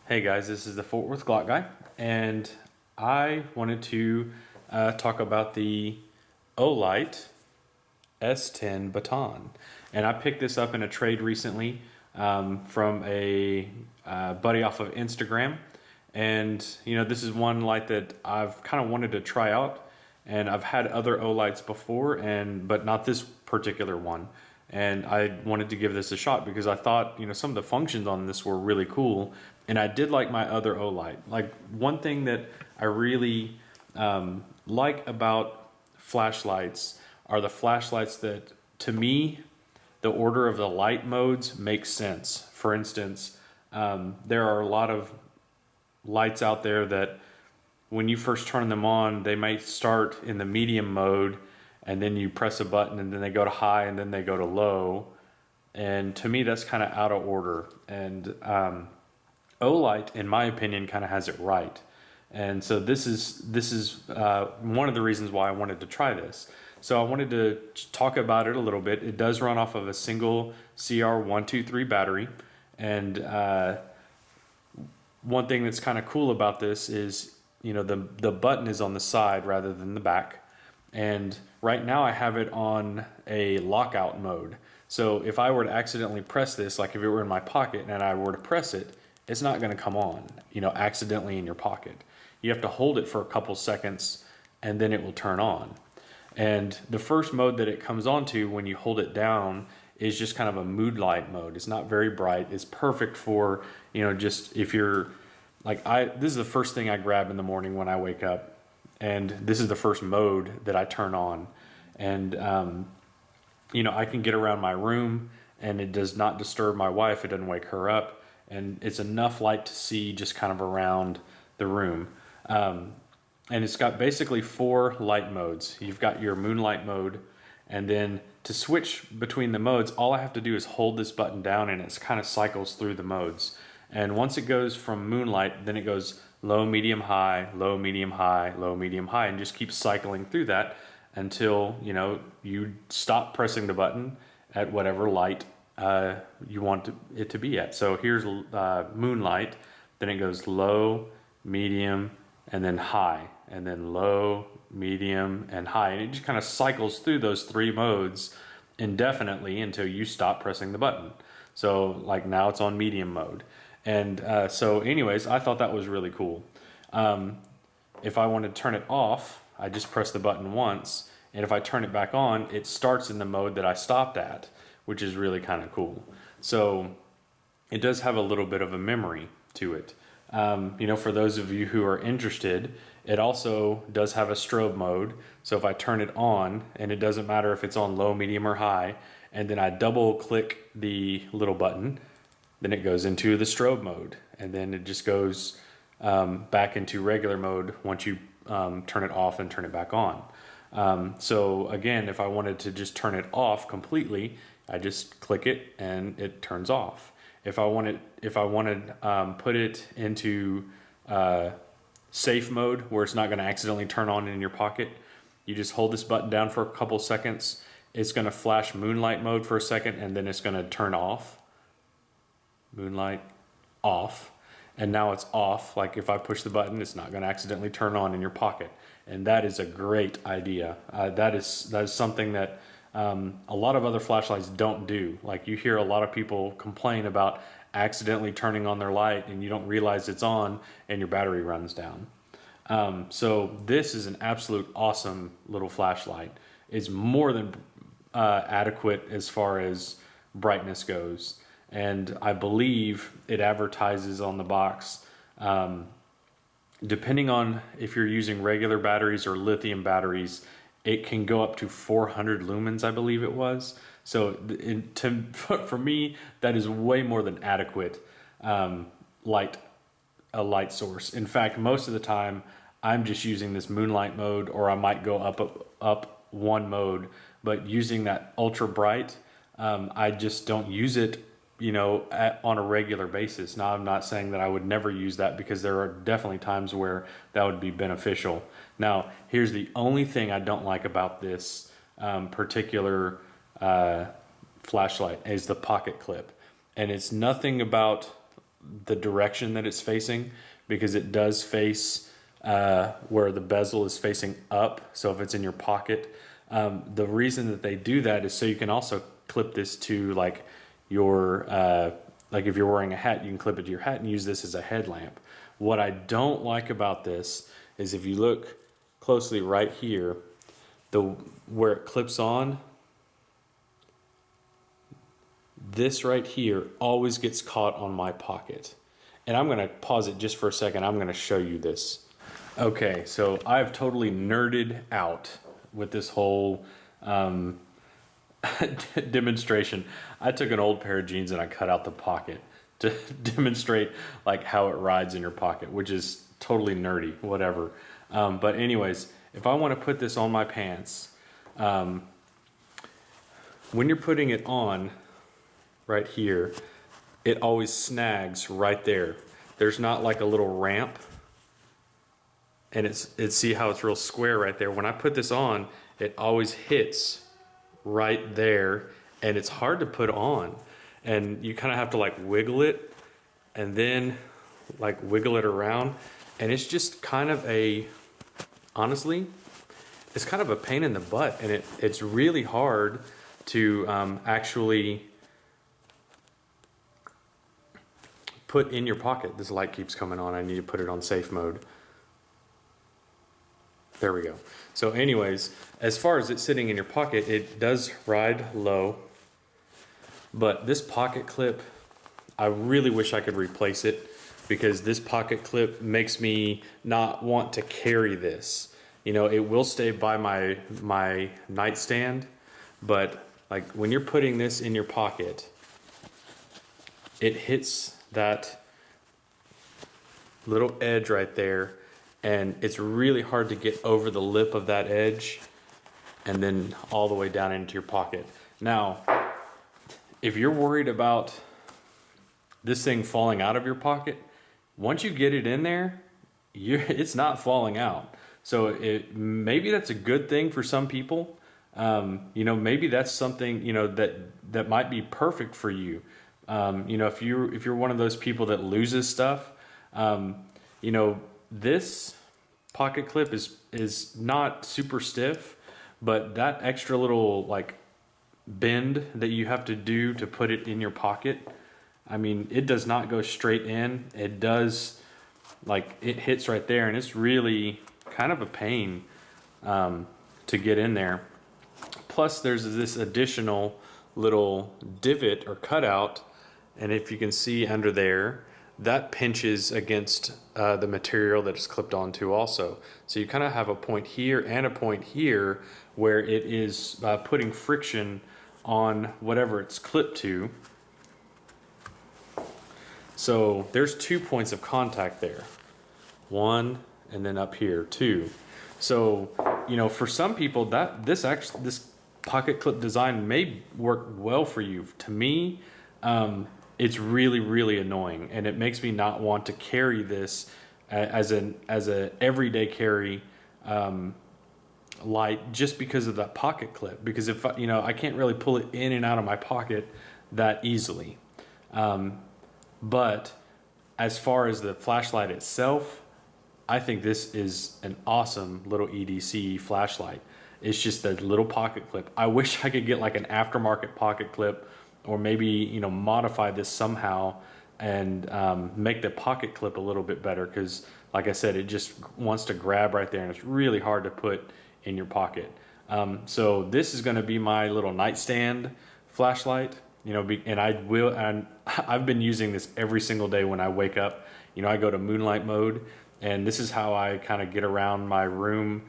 Hey guys, this is the Fort Worth Glock guy, and I wanted to talk about the Olight S-10 Baton. And I picked this up in a trade recently from a buddy off of Instagram. And this is one light that I've kind of wanted to try out. And I've had other Olights before, but not this particular one. And I wanted to give this a shot because I thought, some of the functions on this were really cool. And I did like my other Olight. Like, one thing that I really like about flashlights are the flashlights that, to me, the order of the light modes makes sense. For instance, there are a lot of lights out there that when you first turn them on, they might start in the medium mode, and then you press a button and then they go to high and then they go to low. And to me, that's kind of out of order. And Olight, in my opinion, kind of has it right. And so this is one of the reasons why I wanted to try this. So I wanted to talk about it a little bit. It does run off of a single CR123 battery. And one thing that's kind of cool about this is, the button is on the side rather than the back. And right now I have it on a lockout mode. So if I were to accidentally press this, like if it were in my pocket and I were to press it, it's not going to come on, accidentally in your pocket. You have to hold it for a couple seconds and then it will turn on. And the first mode that it comes on to when you hold it down is just kind of a mood light mode. It's not very bright. It's perfect for, just if you're like, this is the first thing I grab in the morning when I wake up. And this is the first mode that I turn on. And, I can get around my room and it does not disturb my wife. It doesn't wake her up. And it's enough light to see just kind of around the room. And it's got basically 4 light modes. You've got your moonlight mode, and then to switch between the modes, all I have to do is hold this button down and it kind of cycles through the modes. And once it goes from moonlight, then it goes low, medium, high, low, medium, high, low, medium, high, and just keeps cycling through that until, you stop pressing the button at whatever light you want it to be at. So here's moonlight, then it goes low, medium, and then high, and then low, medium, and high. And it just kind of cycles through those 3 modes indefinitely until you stop pressing the button. So like now it's on medium mode. And so anyways, I thought that was really cool. If I want to turn it off, I just press the button once. And if I turn it back on, it starts in the mode that I stopped at, which is really kind of cool. So it does have a little bit of a memory to it. For those of you who are interested, it also does have a strobe mode. So if I turn it on, and it doesn't matter if it's on low, medium, or high, and then I double click the little button, then it goes into the strobe mode, and then it just goes back into regular mode once you turn it off and turn it back on. So again, if I wanted to just turn it off completely, I just click it and it turns off. If I wanted put it into safe mode where it's not going to accidentally turn on in your pocket, you just hold this button down for a couple seconds. It's going to flash moonlight mode for a second, and then it's going to turn off. Moonlight off, and now it's off. Like if I push the button, it's not going to accidentally turn on in your pocket. And that is a great idea. That is something that a lot of other flashlights don't do. Like you hear a lot of people complain about accidentally turning on their light and you don't realize it's on and your battery runs down. So this is an absolute awesome little flashlight. It's more than adequate as far as brightness goes. And I believe it advertises on the box, depending on if you're using regular batteries or lithium batteries, it can go up to 400 lumens, I believe it was. So for me, that is way more than adequate a light source. In fact, most of the time, I'm just using this moonlight mode, or I might go up one mode, but using that ultra bright, I just don't use it on a regular basis. Now, I'm not saying that I would never use that, because there are definitely times where that would be beneficial. Now, here's the only thing I don't like about this particular flashlight is the pocket clip. And it's nothing about the direction that it's facing, because it does face where the bezel is facing up. So if it's in your pocket, the reason that they do that is so you can also clip this to like your, like if you're wearing a hat, you can clip it to your hat and use this as a headlamp. What I don't like about this is if you look closely right here, where it clips on, this right here always gets caught on my pocket. And I'm going to pause it just for a second. I'm going to show you this. Okay, so I've totally nerded out with this whole demonstration. I took an old pair of jeans and I cut out the pocket to demonstrate like how it rides in your pocket, which is totally nerdy, whatever. But anyways, if I want to put this on my pants, when you're putting it on right here, it always snags right there. There's not like a little ramp, and it's see how it's real square right there. When I put this on, it always hits right there, and it's hard to put on, and you kind of have to like wiggle it and then like wiggle it around, and it's just kind of honestly, it's kind of a pain in the butt, and it's really hard to actually put in your pocket. This light keeps coming on. I need to put it on safe mode. There we go. So anyways, as far as it sitting in your pocket, it does ride low, but this pocket clip, I really wish I could replace it, because this pocket clip makes me not want to carry this. You know, it will stay by my nightstand, but like when you're putting this in your pocket, it hits that little edge right there, and it's really hard to get over the lip of that edge and then all the way down into your pocket. Now, if you're worried about this thing falling out of your pocket, once you get it in there, it's not falling out. So maybe that's a good thing for some people. You know, maybe that's something, you know, that might be perfect for you. You know, if you're one of those people that loses stuff, you know, this pocket clip is not super stiff, but that extra little like bend that you have to do to put it in your pocket, I mean, it does not go straight in. It does, like, it hits right there, and it's really kind of a pain to get in there. Plus, there's this additional little divot or cutout, and if you can see under there, that pinches against the material that it's clipped onto also. So you kind of have a point here and a point here where it is putting friction on whatever it's clipped to. So there's 2 points of contact there. One, and then up here, 2. So, you know, for some people, this pocket clip design may work well for you. To me, it's really, really annoying, and it makes me not want to carry this as a everyday carry light, just because of that pocket clip. Because if you know, I can't really pull it in and out of my pocket that easily. But as far as the flashlight itself, I think this is an awesome little EDC flashlight. It's just a little pocket clip. I wish I could get like an aftermarket pocket clip, or maybe, you know, modify this somehow and make the pocket clip a little bit better, because like I said, it just wants to grab right there, and it's really hard to put in your pocket. So this is going to be my little nightstand flashlight, you know, and I've been using this every single day when I wake up. You know, I go to moonlight mode, and this is how I kind of get around my room,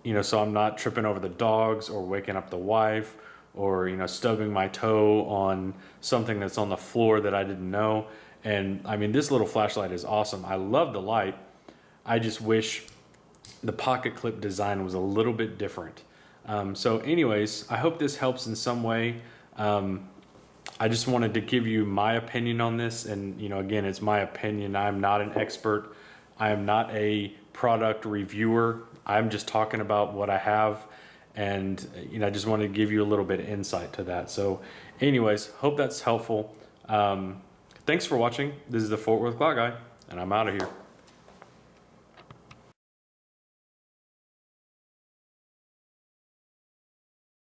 you know, so I'm not tripping over the dogs or waking up the wife, or, you know, stubbing my toe on something that's on the floor that I didn't know. And I mean, this little flashlight is awesome. I love the light. I just wish the pocket clip design was a little bit different. So anyways, I hope this helps in some way. I just wanted to give you my opinion on this. And, you know, again, it's my opinion. I'm not an expert. I am not a product reviewer. I'm just talking about what I have. And, you know, I just wanted to give you a little bit of insight to that. So anyways, hope that's helpful. Thanks for watching. This is the Fort Worth Clock Guy, and I'm out of here.